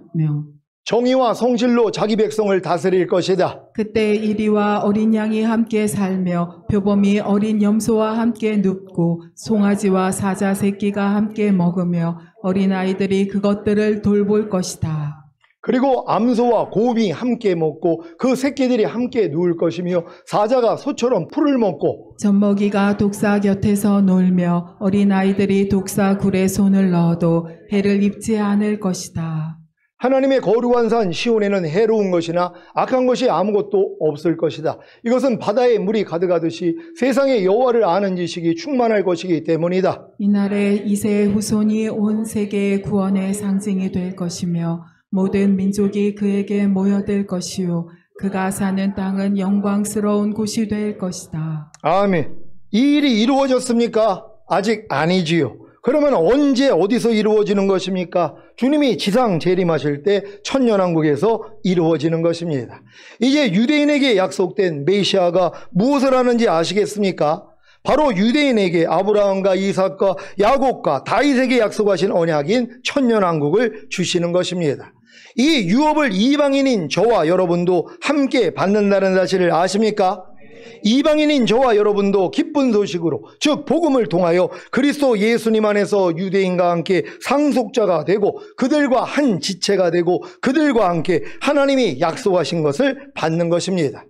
정의와 성실로 자기 백성을 다스릴 것이다. 그때 이리와 어린 양이 함께 살며 표범이 어린 염소와 함께 눕고 송아지와 사자 새끼가 함께 먹으며 어린아이들이 그것들을 돌볼 것이다. 그리고 암소와 곰이 함께 먹고 그 새끼들이 함께 누울 것이며 사자가 소처럼 풀을 먹고 젖먹이가 독사 곁에서 놀며 어린아이들이 독사 굴에 손을 넣어도 해를 입지 않을 것이다. 하나님의 거룩한 산 시온에는 해로운 것이나 악한 것이 아무것도 없을 것이다. 이것은 바다에 물이 가득하듯이 세상의 여호와를 아는 지식이 충만할 것이기 때문이다. 이날에 이새의 후손이 온 세계의 구원의 상징이 될 것이며 모든 민족이 그에게 모여들 것이요 그가 사는 땅은 영광스러운 곳이 될 것이다. 아멘. 이 일이 이루어졌습니까? 아직 아니지요. 그러면 언제 어디서 이루어지는 것입니까? 주님이 지상 재림하실 때 천년왕국에서 이루어지는 것입니다. 이제 유대인에게 약속된 메시아가 무엇을 하는지 아시겠습니까? 바로 유대인에게 아브라함과 이삭과 야곱과 다윗에게 약속하신 언약인 천년왕국을 주시는 것입니다. 이 유업을 이방인인 저와 여러분도 함께 받는다는 사실을 아십니까? 이방인인 저와 여러분도 기쁜 소식으로 즉 복음을 통하여 그리스도 예수님 안에서 유대인과 함께 상속자가 되고 그들과 한 지체가 되고 그들과 함께 하나님이 약속하신 것을 받는 것입니다.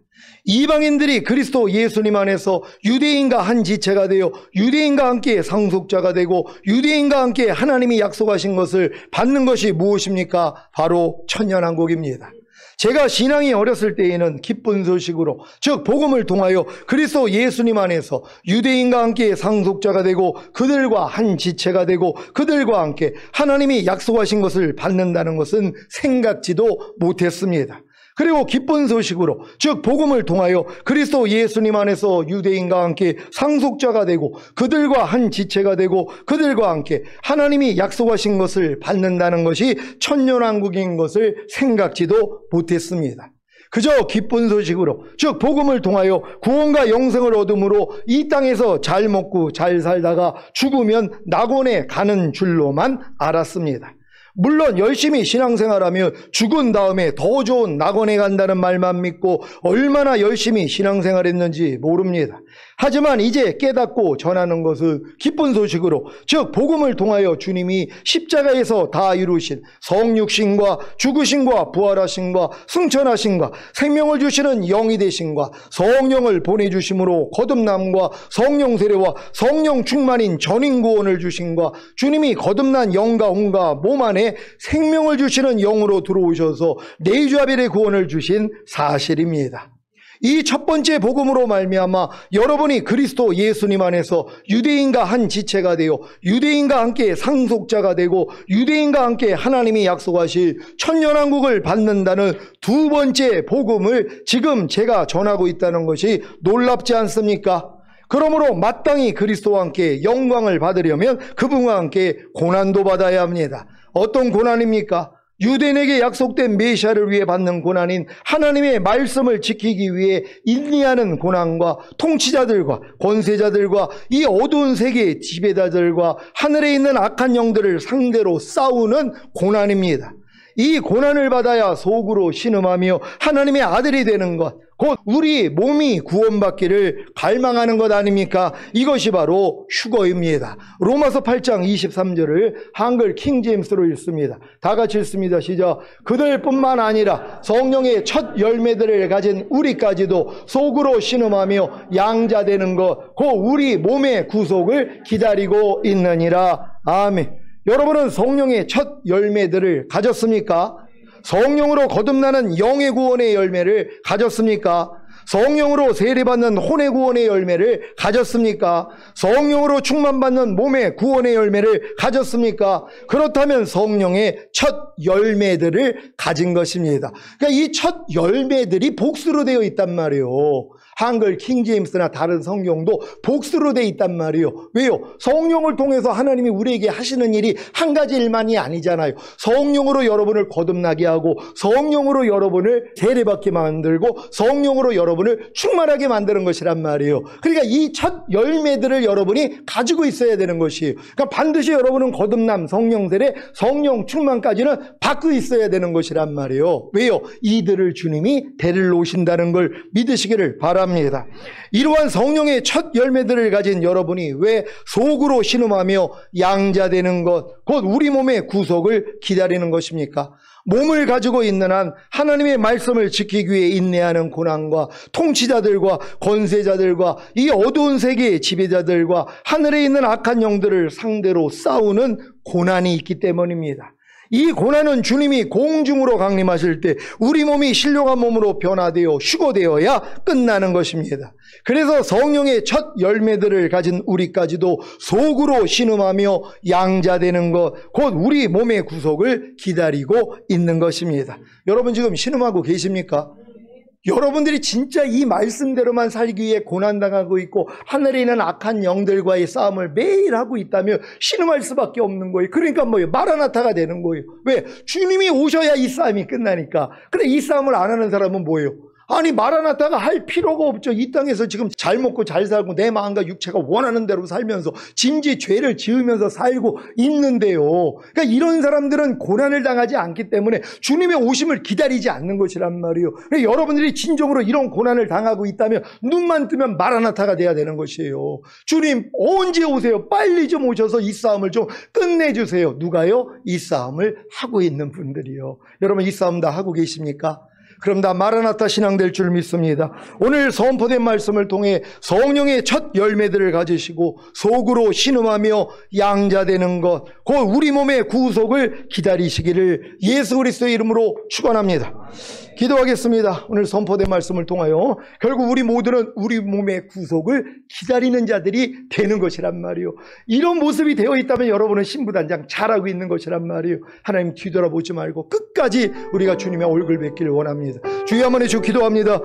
이방인들이 그리스도 예수님 안에서 유대인과 한 지체가 되어 유대인과 함께 상속자가 되고 유대인과 함께 하나님이 약속하신 것을 받는 것이 무엇입니까? 바로 천년왕국입니다. 제가 신앙이 어렸을 때에는 기쁜 소식으로, 즉 복음을 통하여 그리스도 예수님 안에서 유대인과 함께 상속자가 되고 그들과 한 지체가 되고 그들과 함께 하나님이 약속하신 것을 받는다는 것은 생각지도 못했습니다. 그리고 기쁜 소식으로, 즉 복음을 통하여 그리스도 예수님 안에서 유대인과 함께 상속자가 되고 그들과 한 지체가 되고 그들과 함께 하나님이 약속하신 것을 받는다는 것이 천년왕국인 것을 생각지도 못했습니다. 그저 기쁜 소식으로, 즉 복음을 통하여 구원과 영생을 얻음으로 이 땅에서 잘 먹고 잘 살다가 죽으면 낙원에 가는 줄로만 알았습니다. 물론 열심히 신앙생활하면 죽은 다음에 더 좋은 낙원에 간다는 말만 믿고 얼마나 열심히 신앙생활했는지 모릅니다. 하지만 이제 깨닫고 전하는 것은 기쁜 소식으로, 즉 복음을 통하여 주님이 십자가에서 다 이루신 성육신과 죽으신과 부활하신과 승천하신과 생명을 주시는 영이 되신과 성령을 보내주심으로 거듭남과 성령 세례와 성령 충만인 전인구원을 주신과 주님이 거듭난 영과 온과 몸 안에 생명을 주시는 영으로 들어오셔서 내주아벨의 구원을 주신 사실입니다. 이 첫 번째 복음으로 말미암아 여러분이 그리스도 예수님 안에서 유대인과 한 지체가 되어 유대인과 함께 상속자가 되고 유대인과 함께 하나님이 약속하실 천년왕국을 받는다는 두 번째 복음을 지금 제가 전하고 있다는 것이 놀랍지 않습니까? 그러므로 마땅히 그리스도와 함께 영광을 받으려면 그분과 함께 고난도 받아야 합니다. 어떤 고난입니까? 유대인에게 약속된 메시아를 위해 받는 고난인 하나님의 말씀을 지키기 위해 인내하는 고난과 통치자들과 권세자들과 이 어두운 세계의 지배자들과 하늘에 있는 악한 영들을 상대로 싸우는 고난입니다. 이 고난을 받아야 속으로 신음하며 하나님의 아들이 되는 것, 곧 우리 몸이 구원받기를 갈망하는 것 아닙니까? 이것이 바로 휴거입니다. 로마서 8장 23절을 한글 킹제임스로 읽습니다. 다 같이 읽습니다. 시작. 그들뿐만 아니라 성령의 첫 열매들을 가진 우리까지도 속으로 신음하며 양자되는 것, 곧 우리 몸의 구속을 기다리고 있느니라. 아멘. 여러분은 성령의 첫 열매들을 가졌습니까? 성령으로 거듭나는 영의 구원의 열매를 가졌습니까? 성령으로 세례받는 혼의 구원의 열매를 가졌습니까? 성령으로 충만받는 몸의 구원의 열매를 가졌습니까? 그렇다면 성령의 첫 열매들을 가진 것입니다. 그러니까 이 첫 열매들이 복수로 되어 있단 말이에요. 한글 킹제임스나 다른 성경도 복수로 되어 있단 말이에요. 왜요? 성령을 통해서 하나님이 우리에게 하시는 일이 한 가지 일만이 아니잖아요. 성령으로 여러분을 거듭나게 하고 성령으로 여러분을 세례받게 만들고 성령으로 여러분을 충만하게 만드는 것이란 말이에요. 그러니까 이 첫 열매들을 여러분이 가지고 있어야 되는 것이에요. 그러니까 반드시 여러분은 거듭남, 성령 세례, 성령 충만까지는 받고 있어야 되는 것이란 말이에요. 왜요? 이들을 주님이 데리러 오신다는 걸 믿으시기를 바랍니다. 이러한 성령의 첫 열매들을 가진 여러분이 왜 속으로 신음하며 양자되는 것, 곧 우리 몸의 구속을 기다리는 것입니까? 몸을 가지고 있는 한 하나님의 말씀을 지키기 위해 인내하는 고난과 통치자들과 권세자들과 이 어두운 세계의 지배자들과 하늘에 있는 악한 영들을 상대로 싸우는 고난이 있기 때문입니다. 이 고난은 주님이 공중으로 강림하실 때 우리 몸이 신령한 몸으로 변화되어 휴거되어야 끝나는 것입니다. 그래서 성령의 첫 열매들을 가진 우리까지도 속으로 신음하며 양자되는 것, 곧 우리 몸의 구속을 기다리고 있는 것입니다. 여러분 지금 신음하고 계십니까? 여러분들이 진짜 이 말씀대로만 살기 위해 고난당하고 있고 하늘에 있는 악한 영들과의 싸움을 매일 하고 있다면 신음할 수밖에 없는 거예요. 그러니까 뭐예요? 마라나타가 되는 거예요. 왜? 주님이 오셔야 이 싸움이 끝나니까. 근데 이 싸움을 안 하는 사람은 뭐예요? 아니 마라나타가 할 필요가 없죠. 이 땅에서 지금 잘 먹고 잘 살고 내 마음과 육체가 원하는 대로 살면서 짐짓 죄를 지으면서 살고 있는데요. 그러니까 이런 사람들은 고난을 당하지 않기 때문에 주님의 오심을 기다리지 않는 것이란 말이에요. 그러니까 여러분들이 진정으로 이런 고난을 당하고 있다면 눈만 뜨면 마라나타가 돼야 되는 것이에요. 주님 언제 오세요? 빨리 좀 오셔서 이 싸움을 좀 끝내주세요. 누가요? 이 싸움을 하고 있는 분들이요. 여러분 이 싸움 다 하고 계십니까? 그럼 다 마라나타 신앙 될 줄 믿습니다. 오늘 선포된 말씀을 통해 성령의 첫 열매들을 가지시고 속으로 신음하며 양자되는 것, 곧 우리 몸의 구속을 기다리시기를 예수 그리스도의 이름으로 축원합니다. 기도하겠습니다. 오늘 선포된 말씀을 통하여 결국 우리 모두는 우리 몸의 구속을 기다리는 자들이 되는 것이란 말이요. 이런 모습이 되어 있다면 여러분은 신부단장 잘하고 있는 것이란 말이요. 하나님 뒤돌아보지 말고 끝까지 우리가 주님의 얼굴 뵙기를 원합니다. 주여 한번 해주시고 기도합니다.